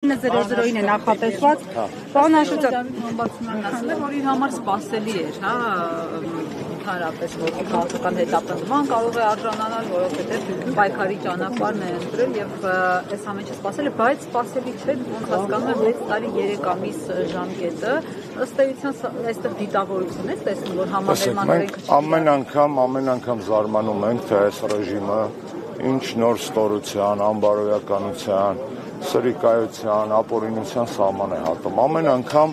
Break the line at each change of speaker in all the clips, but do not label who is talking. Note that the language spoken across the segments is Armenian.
009 է նախատեսված, պարոն Աշոտյան,
որ իր համար սպասելի էր, ընդհանրապես որ քաղաքական հետապնդման կարող է արժանանալ, որովհետև պայքարի ճանապարհն է ընտրել եւ այս ամենը սպասել է, բայց սպասելի չէ, ոնց հասկանում եմ 6 տարի 3 ամիս ժամկետը, ըստ էության այստեղ դիտավորություն է տեսնում, որ համաներման օրենքը
ամեն անգամ զարմանում ենք, թե այս ռեժիմը ինչ նոր ստորության, անբարոյականության, սրիկայության, ապօրինության սահման է հատում։ Ամեն անգամ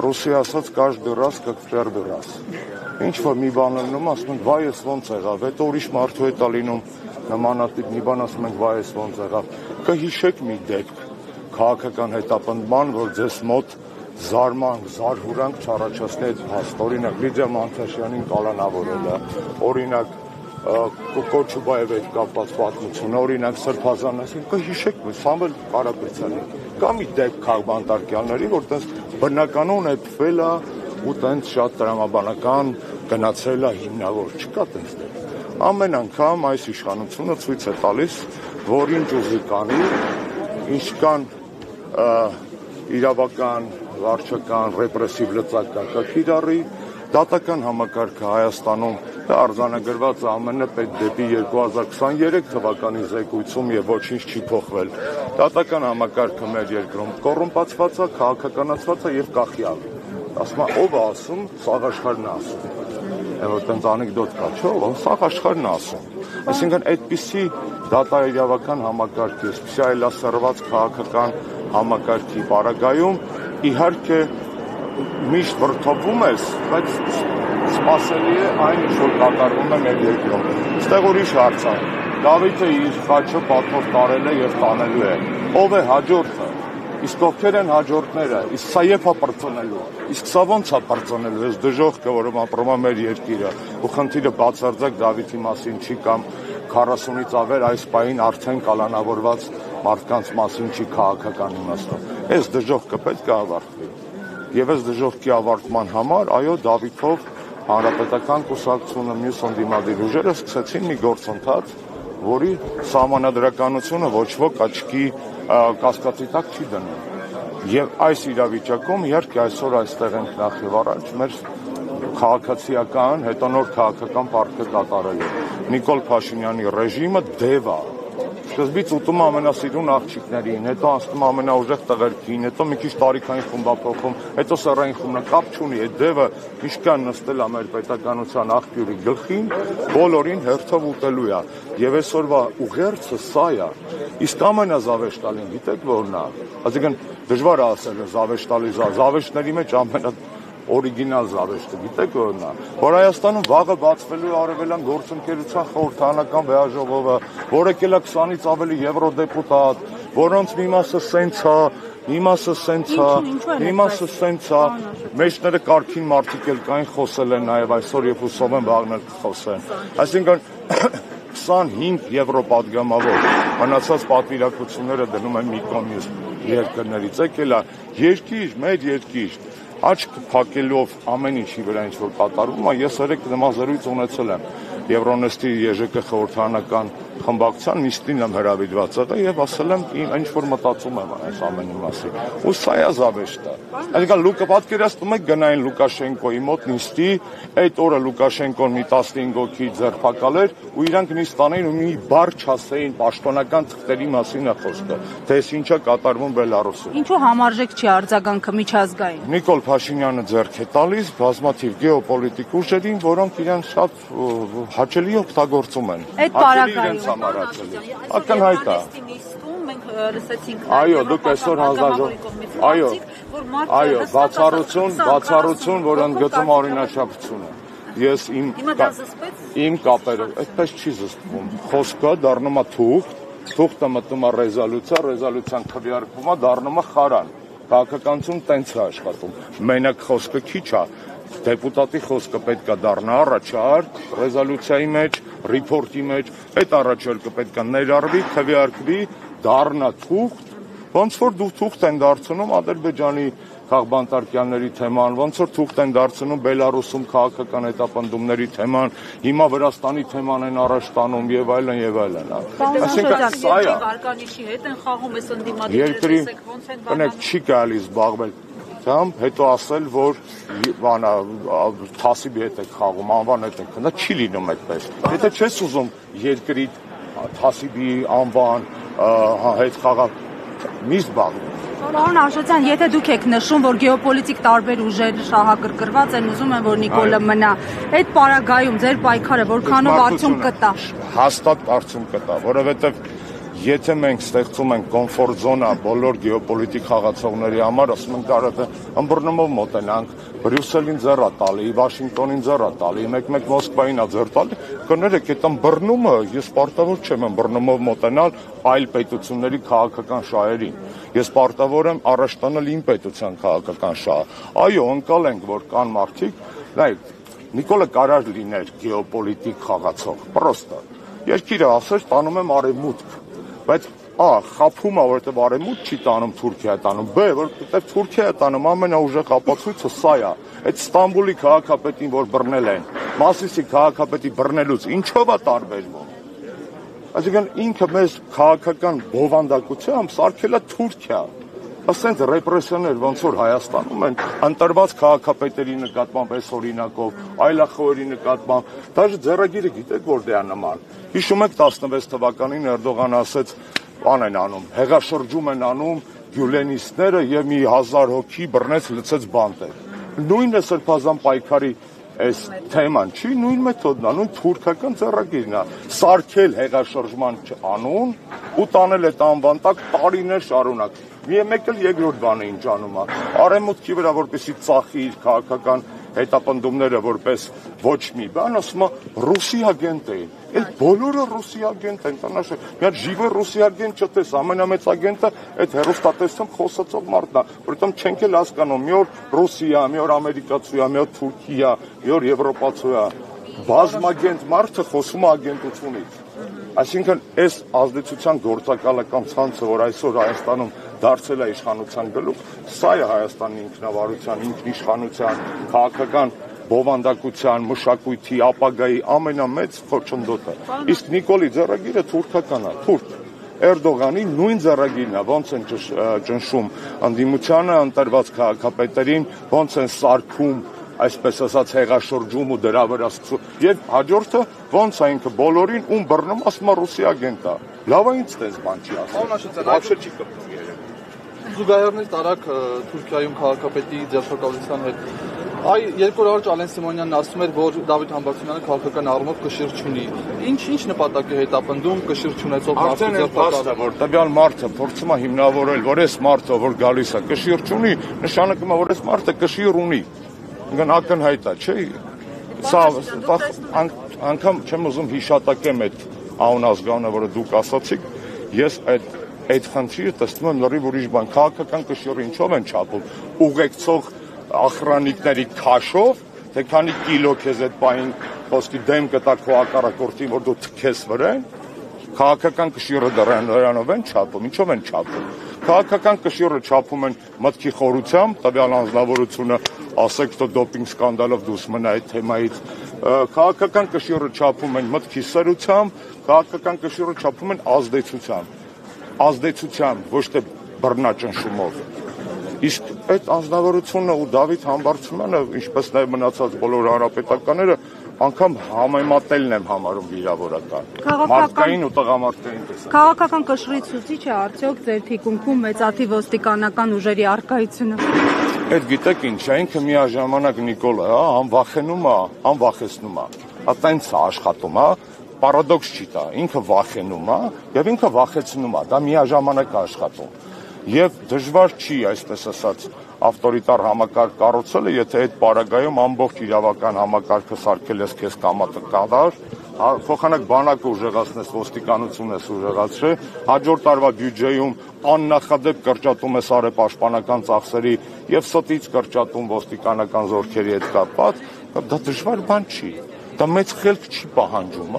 ռուսի ասած «каждый раз как в первый раз»։ Ինչ որ մի բան լինում, ասում ենք «վայ էս ոնց եղավ», հետո ուրիշ մարդու հետ է լինում նմանատիպ մի բան, ասում ենք «վայ էս ոնց եղավ»։ Կհիշեք մի դեպք քաղաքական հետապնդման, որ ձեզ մոտ զարմանք, զարհուրանք չառաջացնի այդ փաստ, օրինակ Լիդիա Մանթաշյանին կալանավորելը, օրինակ Կոչուբաևի հետ կապված պատմությունը, օրինակ Սրբազանասին, կհիշեք Սամվել Կարապետյանի, կա մի դեպք քաղբանտարկյալների, որ տես բնականon էփվել է ու տենց շատ տրամաբանական գնացել է հիմնավոր, չկա տենց դեպք։ Ամեն անգամ այս իշխանությունը ցույց է տալիս, որ ինչ ուզի կանի, ինչ կան իրավական, վարչական, ռեպրեսիվ լծակակա կիրառի, դատական համակարգը Հայաստանում դա արձանագրված է ԱՄՆ պետ դեպի 2023 թվականի զեկույցում եւ ոչինչ չի փոխվել։ Դատական համակարգը մեր երկրում կոռումպացված է, քաղաքականացված է եւ կախյալ։ Ասում է ով է ասում, սաղ աշխարհն է ասում։ Որ տենց անեկդոտ կա, չէ՞, սաղ աշխարհն է ասում։ Այսինքն այդպիսի դատաիրավական համակարգի, այսպիսի այլասերված քաղաքական համակարգի պարագայում իհարկե միշտ վրդովվում ես, բայց սպասելի է այն, ինչ որ կատարվում է մեր երկրում։ Այստեղ ուրիշ հարց է։ Դավիթը իր խաչը պատվով տարել է եւ տանելու է։ Ով է հաջորդը։ Իսկ ովքեր են հաջորդները։ Իսկ սա երբ է պրծնելու։ Իսկ սա ո՞նց է պրծնելու։ Այս դժոխքը, որում ապրում է մեր երկիրը։ Ու խնդիրը բացարձակ Դավիթի մասին չի կամ 40-ից ավել այս պահին արդեն կալանավորված մարդկանց մասին չի քաղաքական իմաստով։ Այս դժոխքը պետք է ավարտվի։ Եվ այս դժոխքի ավարտման համար, այո, Դավիթով Հանրապետական կուսակցությունը, մյուս ընդդիմադիր ուժերը սկսեցին մի գործընթաց, որի սահմանադրականությունը ոչ ոք աչքի կասկածի տակ չի դնում։ Եվ այս իրավիճակում, իհարկե, այսօր այստեղ ենք նախ եւ առաջ մեր քաղաքացիական, հետո նոր քաղաքական պարտքը կատարելու։ Նիկոլ Փաշինյանի ռեժիմը դև է։ Սկզբից ուտում ամենասիրուն աղջիկներին, հետո անցնում ամենաուժեղ տղերքին, հետո մի քիչ տարիքային խմբափոխում, հետո սեռային խումնը կապ չունի, այդ դևը ինչքան նստել է մեր պետականության աղբյուրի գլխին, բոլորին հերթով ուտելու է։ Եվ այսօրվա ուղերձը սա է։ Իսկ ամենազավեշտալին գիտեք որն է։ Այսինքն դժվար է ասել զավեշտալի, զավեշտների մեջ օրիգինալ զավեշտը, գիտեք որն է, որ Հայաստանում վաղը բացվելու է արևելյան գործընկերության խորհրդարանական վեաժողովը, որ եկել է 20-ից ավելի եվրոդեպուտատ, որոնց մի մասը սենց է, մի մասը սենց է, մի մասը սենց է, մեջները կարգին մարդիկ էլ կային խոսել են նաև այսօր եւ հուսով եմ վաղն էլ կխոսեն։ Այսինքն 25 եվրոպադգամավոր մնացած պատվիրակությունները դնում են մի կողմից երկրներից, եկել է երկիր, մեր երկիր աչք փակելով ամեն ինչի վրա ինչ որ կատարվում է, ես երեք նամազերույց ունեցել եմ Եվրոնեստի ԵԺԿ խորհրդարանական խմբակցության նիստին եմ հրավիրված եղել եւ ասել եմ ինչ որ մտածում եմ այս ամենի մասին։ Ու սա է զավեշտը։ Այսինքն Լուկա պատկերացնում եք գնային Լուկաշենկոյի մոտ նիստի, այդ օրը Լուկաշենկոն մի 15 հոգի ձերբակալ էր ու իրանք նիստ անեին ու մի բառ չասեին պաշտոնական թղթերի մասին է խոսքը, թե այս ինչա կատարվում Բելարուսում։
Ինչու համարժեք չի արձագանքը միջազգային։
Նիկոլ Փաշինյանը ձեռք է տալիս բազմաթիվ գեոպոլիտիկ ուժերին, որոնք իրեն շատ հաճելի օգտագործում են։
Այդ պարագայում
ակնհայտ է։ Այո, դուք այսօր հանձնաժողով։ Այո, բացառություն, որ ընդգծում օրինաչափությունը։ Ես իմ կապերը, այդպես չի զսպվում։ Խոսքը դառնում է թուղթը մտնում է ռեզոլյուցիա, ռեզոլյուցիան քվեարկվում է, դառնում է խարան։ Քաղաքականություն տենց է աշխատում։ Մենակ խոսքը քիչ է։ Դեպուտատի խոսքը պետք է դառնա առաջարկ, ռեզոլյուցիայի մեջ, ռիփորտի մեջ, այդ առաջարկը պետք է ներառվի, քվեարկվի, դառնա թուղթ ոնց որ դու թուղթ են դարձնում Ադրբեջանի քաղբանտարկյանների թեման, ոնց որ թուղթ են դարձնում Բելարուսում քաղաքական հետապնդումների թեման, հիմա Վրաստանի թեման են առաջ տանում եւ այլն եւ այլն։
Այսինքն սա է Արկանիշի հետ են խաղում այս ընդդիմադիրները, տեսեք ոնց են
բանալու։ Չի կարելի զբաղվել հետո ասել, որ թասիբի հետ եք խաղում, անվան հետ եք, դա չի լինում այդպես։ Եթե չես ուզում երկրի թասիբի անվան հետ խաղալ, մի զբաղվի։
Պարոն Աշոտյան, եթե դուք եք նշում, որ գեոպոլիտիկ տարբեր ուժեր շահագրգռված են, ուզում են, որ Նիկոլը մնա, այդ պարագայում ձեր պայքարը որքանով արդյունք կտա։
Հաստատ արդյունք կտա, որովհետև եթե մենք ստեղծում ենք կոմֆորտ զոնա բոլոր գեոպոլիտիկ խաղացողների համար, ասում ենք կարա ըմբռնումով մոտենանք, Բրյուսելին ձեռա տալի, Վաշինգտոնին ձեռա տալի, մեկ Մոսկվային ա ձեռ տալի, կներեք, այդ ըմբռնումը ես պարտավոր չեմ ըմբռնումով մոտենալ այլ պետությունների քաղաքական շահերին։ Ես պարտավոր եմ առաջ տանել իմ պետության քաղաքական շահը։ Այո, ընկալ ենք, որ կան մարդիկ, նայեք, Նիկոլը կարար լիներ գեոպոլիտիկ խաղացող, պրոստը։ Երկիրը ասեր, տանում եմ արևմուտք, բայց խափում է, որովհետև արևմուտք չի տանում, Թուրքիա է տանում, բ, որովհետև Թուրքիա է տանում, ամենաուժեղ ապացույցը սա է, այդ Ստամբուլի քաղաքապետին, որ բռնել են, Մասիսի քաղաքապետի բռնելուց, ինչով է տարբերվում։ Այսինքն ինքը մեզ քաղաքական բովանդակությամբ սարքել է Թուրքիա։ Ասենց ռեպրեսիաներ ոնց որ Հայաստանում են ընտրված քաղաքապետերի նկատմամբ այս օրինակով, այլախոհերի նկատմամբ, դաժե ձեռագիրը գիտեք որտե՞ղ է նման։ Հիշում եք 16 թվականին Էրդողանը ասեց, բան են անում, հեղաշրջում են անում գյուլենիստները եւ մի 1000 հոգի բռնեց լցեց բանտեր։ Նույնը սրբազան պայքարի այս թեման չի, նույն մեթոդն է, նույն թուրքական ձեռագիրն է, սարքել հեղաշրջման անուն ու տանել այդ անվան տակ տարիներ շարունակ։ Մեկ էլ երկրորդ բանը ինչ անում է, արևմուտքի վրա որպեսի ծախի իր քաղաքական հետապնդումները որպես ոչ մի բան, ասում է ռուսի ագենտ էին, այդ բոլորը ռուսի ագենտ են, տանաշը, մի հատ ժիվը ռուսի ագենտ չտես, ամենամեծ ագենտը այդ հեռուստատեսությամբ խոսացող մարդն է, որտեղ չենք էլ հասկանում, մի օր Ռուսիա, մի օր ամերիկացու է, մի օր Թուրքիա, մի օր եվրոպացու է, բազմագենտ մարդը խոսում է ագենտությունից։ Այսինքն այս ազդեցության գործակալական ցանցը, որ այսօր Հայաստանում դարձել է իշխանության գլուխ, սա է Հայաստանի ինքնավարության, ինքնիշխանության, քաղաքական բովանդակության, մշակույթի, ապագայի ամենամեծ խոչընդոտը։ Իսկ Նիկոլի ձեռագիրը թուրքական է, թուրք։ Էրդողանի նույն ձեռագիրն է, ոնց են ճնշում ընդդիմությանը, ընտրված քաղաքապետերին, ոնց են սարքում այսպես ասած հեղաշրջում ու դրա վրա եւ հաջորդը ոնց է ինքը բոլորին ում բռնում ասում է ռուսի ագենտ է լավ է ինձ տես բան չի ասում вообще չի կպտում երևի
զուգահեռներ տարակ Թուրքիայում քաղաքապետի ձերբակալության հետ այ երկու օր առաջ Ալեն Սիմոնյանն ասում էր որ Դավիթ Համբարձումյանը քաղաքական առումով կշիռ չունի ինչ նպատակ է հետապնդում կշիռ չունեցող մարդու ձերբակալումը
որ տվյալ մարդը փորձում է հիմնավորել որ այս մարդը որ գալիս է կշիռ չունի նշանակում է որ այս մարդը կշիռ ունի ակնհայտ է, չէ՞։ Սա անգամ չեմ ուզում հիշատակեմ այդ անազգանունը, որը դուք ասացիք, ես այդ խնդիրը տեսնում եմ լրիվ ուրիշ բան, քաղաքական կշիռը ինչով են չափում, ուղեկցող ախրանիկների քաշով, թե քանի կիլո քեզ այդ պահին խոսքի դեմ կտա քո հակառակորդին, որ դու թքես վրան, քաղաքական կշիռը դրանով են չափում, ինչով են չափում։ Քաղաքական կշիռը չափում են մտքի խորությամբ, տվյալ անձնավորությունը ասեք, что դոպինգ սկանդալով դուրս մնա այդ թեմայից։ Քաղաքական կշիռը չափում են մտքի սրությամբ, քաղաքական կշիռը չափում են ազդեցությամբ, ոչ թե բռնաճնշումով։ Իսկ այդ անձնավորությունը ու Դավիթ Համբարձումյանը, ինչպես նաև մնացած բոլոր հանրապետականները, անգամ համեմատելն եմ համարում վիրավորական։ Մարդկային ու տղամարդկային տեսակ։
Քաղաքական կշռի ցուցիչ է արդյոք ձեր թիկունքում մեծաթիվ ոստիկանական ուժերի առկայությունը։
Այդ գիտեք ինչ է, ինքը միաժամանակ Նիկոլը, համ վախենում է, համ վախեցնում է։ Տենց է աշխատում, պարադոքս չի դա, ինքը վախենում է եւ ինքը վախեցնում է, դա միաժամանակ է աշխատում։ Եվ դժվար չի, այսպես ասած, ավտորիտար համակարգ կառուցելը, եթե այդ պարագայում ամբողջ իրավական համակարգը սարքել ես քեզ կամատը կադար, փոխանակ բանակը ուժեղացնես, ոստիկանություն ես ուժեղացրել, հաջորդ տարվա բյուջեում աննախադեպ կրճատում ես արևպաշտպանական ծախսերի եւ ստից կրճատում ոստիկանական զորքերի հետ կապված, դա դժվար բան չի։ Դա մեծ խելք չի պահանջում,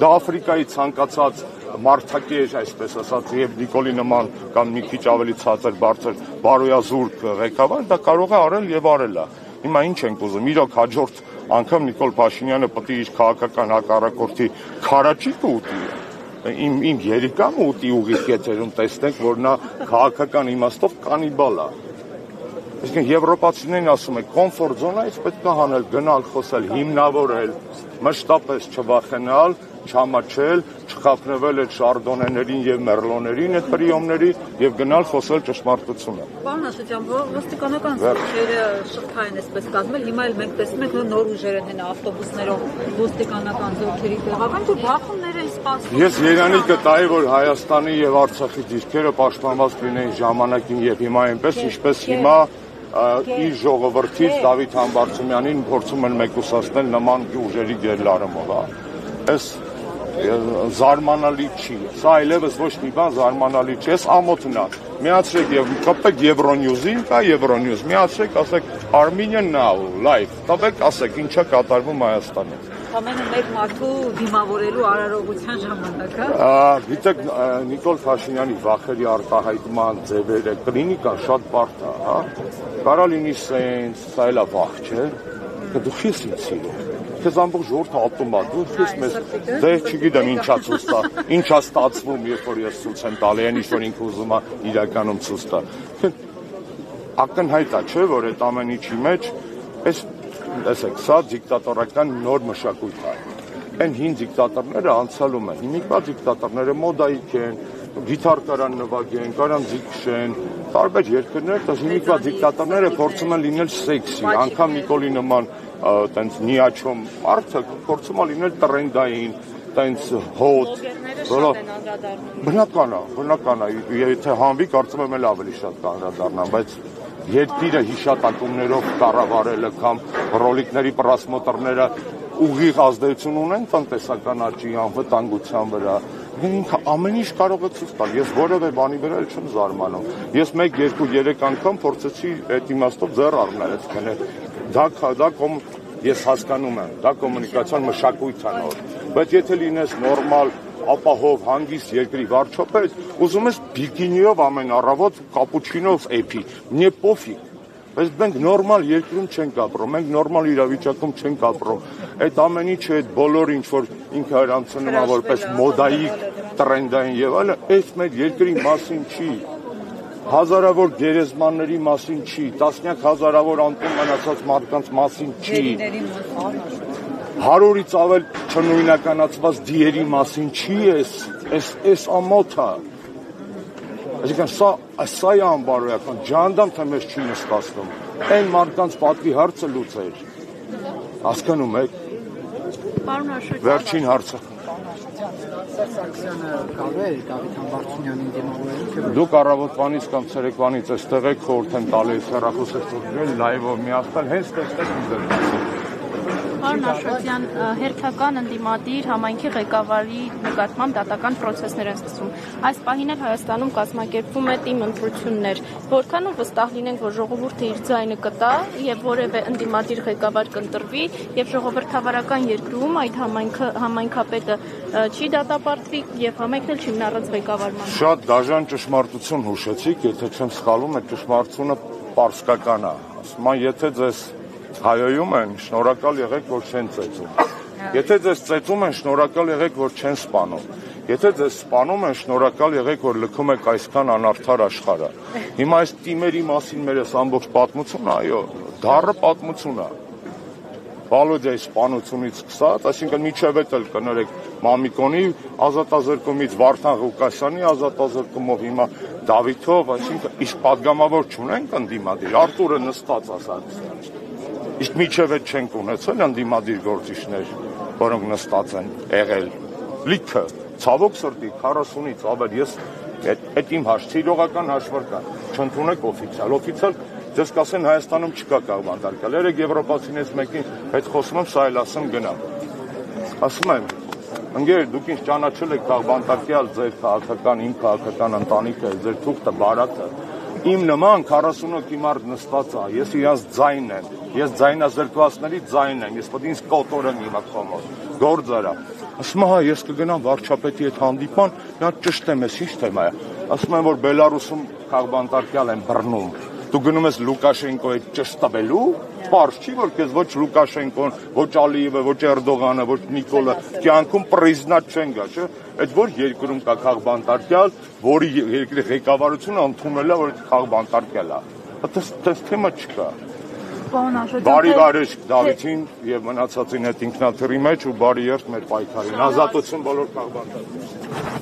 դա Աֆրիկայի ցանկացած մարդակեր, այսպես ասած, եւ Նիկոլի նման կամ մի քիչ ավելի ցածր բարձր բարոյազուրկ ղեկավար, դա կարող է արել եւ արել է։ Հիմա ինչ ենք ուզում, իրոք հաջորդ անգամ Նիկոլ Փաշինյանը պետք է իր քաղաքական հակառակորդի քարաճիկը ուտի։ Իմ երիկամը ուտի ուղիղ եթերում տեսնենք, որ նա քաղաքական իմաստով կանիբալ է։ Այսինքն եվրոպացիներն ասում են, կոմֆորտ զոնայից պետք է հանել, գնալ, խոսել, հիմնավորել, մշտապես չվախենալ, չամաչել, չխափնվել այդ շարդոնեներին եւ մերլոներին, այդ պրիոմների եւ գնալ խոսել ճշմարտությունը։
Պարոն Աշոտյան, ոստիկանական զորքերը շղթային էսպես կազմել, հիմա էլ մենք տեսնում ենք նոր ուժեր են ավտոբուսներով ոստիկանական զորքերի տեղական, որ բախումները սպասվում։
Ես երանի կտայի, որ Հայաստանի եւ Արցախի դիրքերը պաշտպանված լինեին ժամանակին եւ հիմա այնպես, ինչպես հիմա իր ժողովրդից Դավիթ Համբարձումյանին փորձում են մեկուսացնել նման ուժերի գերլարումով, այս զարմանալի չի, սա այլևս ոչ մի բան զարմանալի չի, այս ամոթն է, միացրեք եւ կապեք Euronews-ին, կա Euronews, միացրեք, ասեք Armenian Now, live, տվեք, ասեք, ինչա կատարվում Հայաստանում։
Ամենը մեկ մարդու դիմավորելու արարողության ժամանակ,
Գիտեք, Նիկոլ Փաշինյանի վախերի արտահայտման ձևերը, կլինիկան շատ բարդ է, հա, կարա լինի սենց, սա էլա վախ չէ, դու խիս ինձ սիրում, քեզ ամբողջ ժողովուրդը ատում է, դու խիս մեզ, դե չգիտեմ ինչա ցույց տա, ինչա ստացվում, երբ որ ես ցույց եմ տալի, այն ինչ որ ինքը ուզում է իրականում ցույց տա։ Ակնհայտ է, չէ, որ այդ ամեն ինչի մեջ այս տեսեք, սա դիկտատորական նոր մշակույթ է։ Այն հին դիկտատորները անցյալում են, հիմիկվա դիկտատորները մոդայիկ են, գիտար կարան նվագեն, կարան ձիգշեն, տարբեր երկրներ, հիմիկվա դիկտատորները փորձում են լինել սեքսի, անգամ Նիկոլի նման տենց նիաչոմ մարդը փորձում է լինել տրենդային, տենց հոտ, բնական է, եթե հանվի, կարծում եմ էլ ավելի շատ կանդրադառնան, բայց երկիրը հիշատակումներով կառավարելը կամ ռոլիկների պրասմոտրները ուղիղ ազդեցություն ունեն տնտեսական աճի անվտանգության վրա։ Ինքը ամեն ինչ կարող է ցույց տալ։ Ես որևէ բանի վրա չեմ զարմանում։ Ես 1, 2, 3 անգամ փորձեցի այդ իմաստով ձեռ առնել, այսինքն ես հասկանում եմ, դա կոմունիկացիոն մշակույթ է նոր։ Բայց եթե լինես նորմալ ապահով հանգիստ երկրի վարչապետ, ուզում ես բիկինիով ամեն առավոտ կապուչինով էփի, мне пофиг։ Բայց մենք նորմալ երկրում չենք ապրում, մենք նորմալ իրավիճակում չենք ապրում։ Այդ ամեն ինչը, այդ բոլոր ինչ որ ինքը հրանցնում է որպես մոդայիկ, տրենդային եւ այլն, այս մեր երկրի մասին չի։ Հազարավոր գերեզմանների մասին չի, տասնյակ հազարավոր անտուն մնացած մարդկանց մասին չի։ 100-ից ավել չնույնականացված դիերի մասին չի այս ամոթը։ Այսինքն սա է անբարոյական, ջանդամ թե մեզ չի նստացնում։ Այն մարդկանց պատվի հարցը լուծեր։ Հասկանում եք։ Վերջին հարցը։ Դուք առավոտվանից կամ ցերեկվանից այստեղ եք, խորհուրդ եմ տալիս հեռախոսը ստուգել, լայվով միացնել, հենց տեսնեք ինձ։
Պարոն Աշոտյան, հերթական ընդդիմադիր համայնքի ղեկավարի նկատմամբ դատական պրոցեսներ են սկսվում։ Այս պահին էլ Հայաստանում կազմակերպվում է թիմ ընտրություններ։ Որքանով վստահ լինենք, որ ժողովուրդը իր ձայնը կտա եւ որևէ ընդդիմադիր ղեկավար կընտրվի եւ ժողովրդավարական երկրում այդ համայնքապետը չի դատապարտվի եւ համայնքն էլ չի մնա առանց ղեկավարման։
Շատ դաժան ճշմարտություն հուշեցիք, եթե չեմ սխալվում, այդ ճշմարտությունը պարսկական է։ Ասում եմ, եթե ձեզ հայոյում են, շնորհակալ եղեք, որ չեն ծեծում։ Եթե ձեզ ծեծում են, շնորհակալ եղեք, որ չեն սպանում։ Եթե ձեզ սպանում են, շնորհակալ եղեք, որ լքում եք այսքան անարդար աշխարհը։ Հիմա այս թիմերի մասին մեր ամբողջ պատմությունը, այո, դառը պատմություն է։ Վալոդիայի սպանությունից սկսած, այսինքն միջև էլ կներեք Մամիկոնի ազատազրկումից, Վարդան Ղուկասյանի ազատազրկումով, հիմա Դավիթով, այսինքն իսկ պատգամավոր չունենք ընդդիմադիր, Արտուրը նստած ասած։ Իսկ միջև էլ չենք ունեցել ընդդիմադիր գործիչներ, որոնք նստած են եղել։ Լիքը, ցավոք սրտի 40-ից ավել ես այդ իմ իրողական հաշվարկան, չընդունեք օֆիցիալ ձեզ կասեն Հայաստանում չկա կաղբանտարկել, երեք եվրոպացիներից մեկին հետ խոսում եմ, սա էլ ասեմ գնամ։ Ասում եմ, ընկեր, դուք ինձ ճանաչել եք կաղբանտարկյալ ձեր քաղաքական, իմ քաղաքական ընտանիքը, ձեր թուղթը, բարակը։ Իմ նման 48 մարդ նստած է, ես իրանց ձայնն եմ, ես ձայնազրկվածների ձայնն եմ, ես պետք է ինձ կոտորեմ հիմա կոմոդ, գործ արա։ Ասում եմ, հա, ես կգնամ վարչապետի հետ հանդիպան, նա ճշտեմ ես, ինչ թեմա է։ Ասում եմ, որ Բելարուսում քաղբանտարկյալ են բռնում։ Դու գնում ես Լուկաշենկոյի ճշտվելու, պարզ չի, որ քեզ ոչ Լուկաշենկոն, ոչ Ալիևը, ոչ Էրդողանը, ոչ Նիկոլը կյանքում պրեզիդենտ չեն գա, չէ՞։ Այդ որ երկրում կա քաղբանտարկյալ, որի երկրի ղեկավարությունը ընդունել է, որ քաղբանտարկյալ է։ Այդպես թեմա չկա։ Բարի վարեժք Դավիթին եւ մնացածին հետ ինքնաթիռի մեջ ու բարի երթ մեր պայքարին։ Ազատություն բոլոր քաղբանտարկներին։